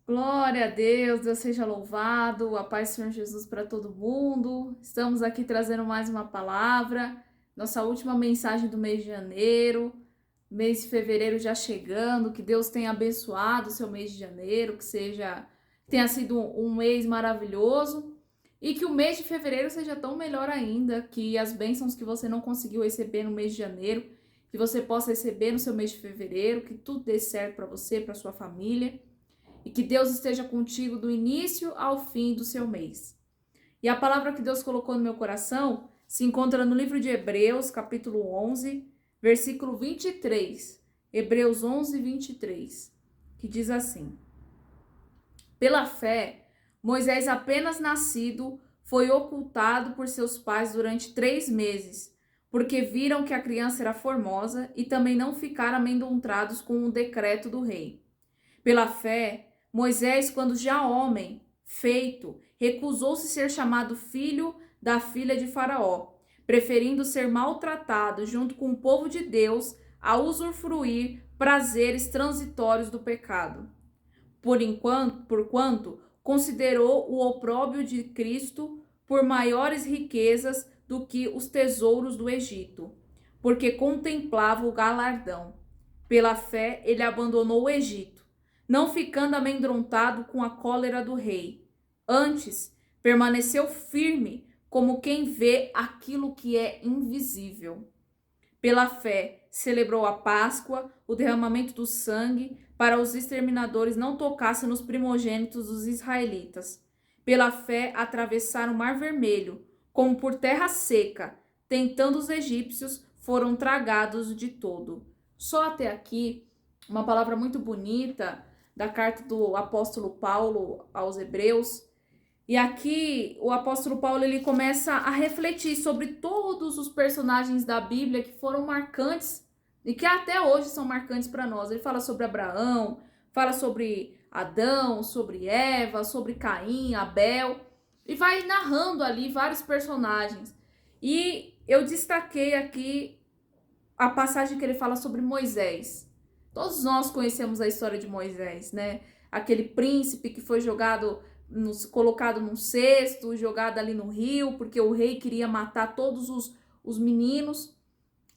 Glória a Deus, Deus seja louvado, a paz do Senhor Jesus para todo mundo. Estamos aqui trazendo mais uma palavra, nossa última mensagem do mês de janeiro, mês de fevereiro já chegando, que Deus tenha abençoado o seu mês de janeiro, tenha sido um mês maravilhoso e que o mês de fevereiro seja tão melhor ainda, que as bênçãos que você não conseguiu receber no mês de janeiro, que você possa receber no seu mês de fevereiro, que tudo dê certo para você, para sua família. E que Deus esteja contigo do início ao fim do seu mês. E a palavra que Deus colocou no meu coração se encontra no livro de Hebreus, capítulo 11, versículo 23. Hebreus 11, 23, que diz assim: Pela fé, Moisés, apenas nascido, foi ocultado por seus pais durante 3 meses, porque viram que a criança era formosa e também não ficaram amedrontados com o decreto do rei. Pela fé, Moisés, quando já homem, feito, recusou-se ser chamado filho da filha de Faraó, preferindo ser maltratado junto com o povo de Deus a usufruir prazeres transitórios do pecado. Porquanto considerou o opróbrio de Cristo por maiores riquezas do que os tesouros do Egito, porque contemplava o galardão. Pela fé, ele abandonou o Egito, não ficando amedrontado com a cólera do rei. Antes, permaneceu firme, como quem vê aquilo que é invisível. Pela fé, celebrou a Páscoa, o derramamento do sangue, para os exterminadores não tocassem nos primogênitos dos israelitas. Pela fé, atravessaram o Mar Vermelho, como por terra seca, tentando os egípcios, foram tragados de todo. Só até aqui, uma palavra muito bonita da carta do apóstolo Paulo aos Hebreus. E aqui o apóstolo Paulo ele começa a refletir sobre todos os personagens da Bíblia que foram marcantes e que até hoje são marcantes para nós. Ele fala sobre Abraão, fala sobre Adão, sobre Eva, sobre Caim, Abel, e vai narrando ali vários personagens. E eu destaquei aqui a passagem que ele fala sobre Moisés. Todos nós conhecemos a história de Moisés, né? Aquele príncipe que foi colocado num cesto, jogado ali no rio, porque o rei queria matar todos os meninos.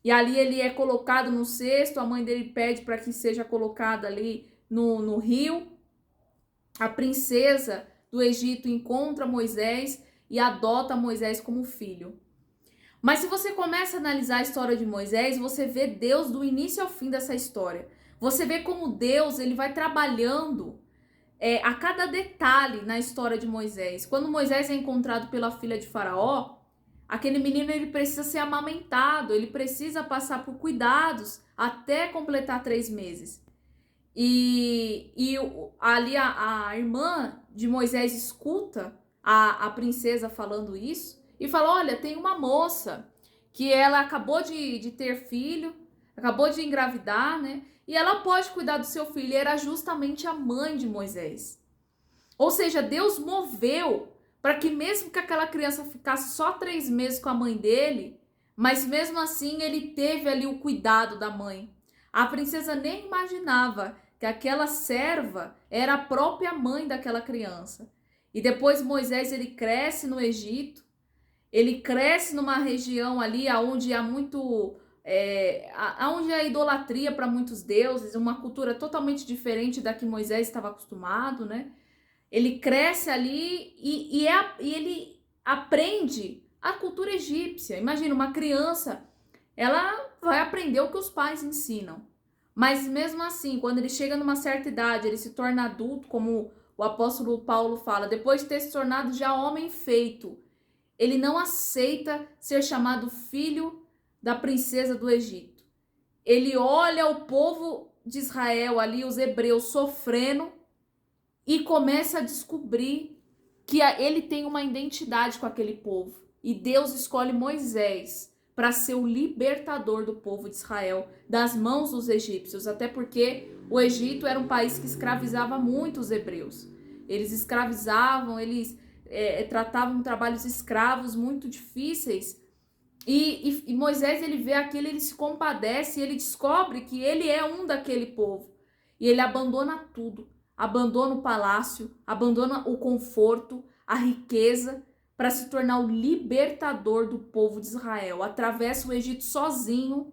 E ali ele é colocado no cesto, a mãe dele pede para que seja colocado ali no rio. A princesa do Egito encontra Moisés e adota Moisés como filho. Mas se você começa a analisar a história de Moisés, você vê Deus do início ao fim dessa história. Você vê como Deus ele vai trabalhando a cada detalhe na história de Moisés. Quando Moisés é encontrado pela filha de Faraó, aquele menino ele precisa ser amamentado, ele precisa passar por cuidados até completar 3 meses. E ali a irmã de Moisés escuta a princesa falando isso e fala: olha, tem uma moça que ela acabou de ter filho, acabou de engravidar, né? E ela pode cuidar do seu filho. E era justamente a mãe de Moisés. Ou seja, Deus moveu para que mesmo que aquela criança ficasse só 3 meses com a mãe dele, mas mesmo assim ele teve ali o cuidado da mãe. A princesa nem imaginava que aquela serva era a própria mãe daquela criança. E depois Moisés ele cresce no Egito, ele cresce numa região ali onde há onde há idolatria para muitos deuses, uma cultura totalmente diferente da que Moisés estava acostumado, né? Ele cresce ali e ele aprende a cultura egípcia. Imagina, uma criança, ela vai aprender o que os pais ensinam. Mas mesmo assim, quando ele chega numa certa idade, ele se torna adulto, como o apóstolo Paulo fala, depois de ter se tornado já homem feito, ele não aceita ser chamado filho da princesa do Egito. Ele olha o povo de Israel ali, os hebreus, sofrendo e começa a descobrir que ele tem uma identidade com aquele povo. E Deus escolhe Moisés para ser o libertador do povo de Israel das mãos dos egípcios, até porque o Egito era um país que escravizava muito os hebreus. Eles escravizavam, eles tratavam trabalhos escravos muito difíceis. E Moisés ele vê aquilo, ele se compadece, ele descobre que ele é um daquele povo. E ele abandona tudo. abandona o palácio, abandona o conforto, a riqueza, para se tornar o libertador do povo de Israel. Atravessa o Egito sozinho,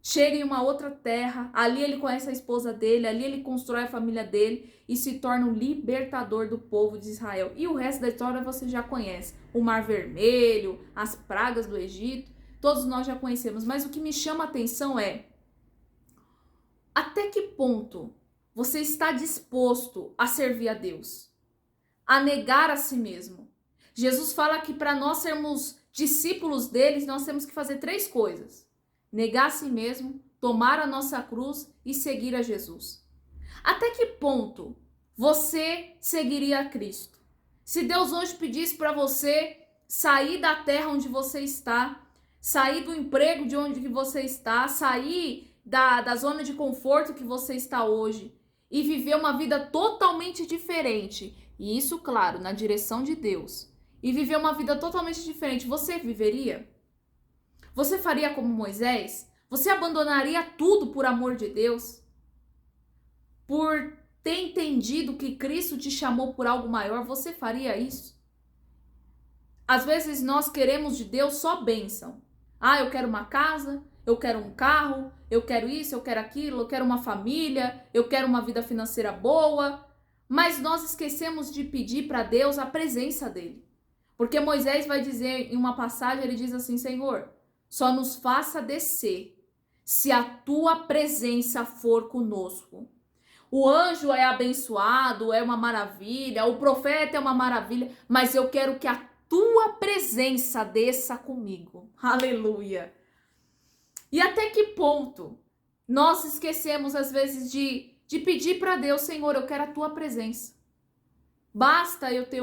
chega em uma outra terra, ali ele conhece a esposa dele, ali ele constrói a família dele e se torna o libertador do povo de Israel. E o resto da história você já conhece. O Mar Vermelho, as pragas do Egito, todos nós já conhecemos. Mas o que me chama a atenção é: até que ponto você está disposto a servir a Deus? A negar a si mesmo? Jesus fala que para nós sermos discípulos deles, nós temos que fazer 3 coisas: negar a si mesmo, tomar a nossa cruz e seguir a Jesus. Até que ponto você seguiria a Cristo? Se Deus hoje pedisse para você sair da terra onde você está, sair do emprego de onde que você está, sair da zona de conforto que você está hoje e viver uma vida totalmente diferente, e isso, claro, na direção de Deus, e viver uma vida totalmente diferente, você viveria? Você faria como Moisés? Você abandonaria tudo por amor de Deus? Por ter entendido que Cristo te chamou por algo maior, você faria isso? Às vezes nós queremos de Deus só bênção. Ah, eu quero uma casa, eu quero um carro, eu quero isso, eu quero aquilo, eu quero uma família, eu quero uma vida financeira boa. Mas nós esquecemos de pedir para Deus a presença dele. Porque Moisés vai dizer em uma passagem, ele diz assim: Senhor, só nos faça descer se a tua presença for conosco. O anjo é abençoado, é uma maravilha, o profeta é uma maravilha, mas eu quero que a tua presença desça comigo. Aleluia! E até que ponto nós esquecemos às vezes de pedir para Deus: Senhor, eu quero a tua presença. Basta eu ter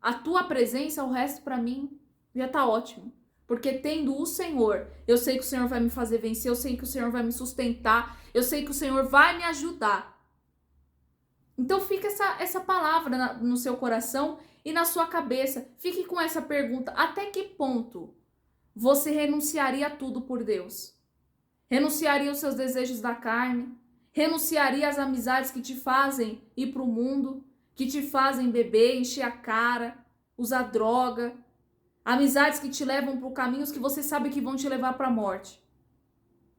a tua presença, o resto para mim já tá ótimo. Porque tendo o Senhor, eu sei que o Senhor vai me fazer vencer, eu sei que o Senhor vai me sustentar, eu sei que o Senhor vai me ajudar. Então fica essa palavra no seu coração e na sua cabeça. Fique com essa pergunta: até que ponto você renunciaria a tudo por Deus? Renunciaria os seus desejos da carne? Renunciaria às amizades que te fazem ir para o mundo? Que te fazem beber, encher a cara, usar droga? Amizades que te levam por caminhos que você sabe que vão te levar para a morte?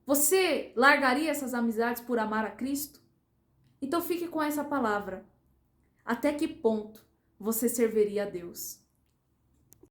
Você largaria essas amizades por amar a Cristo? Então fique com essa palavra. Até que ponto você serviria a Deus?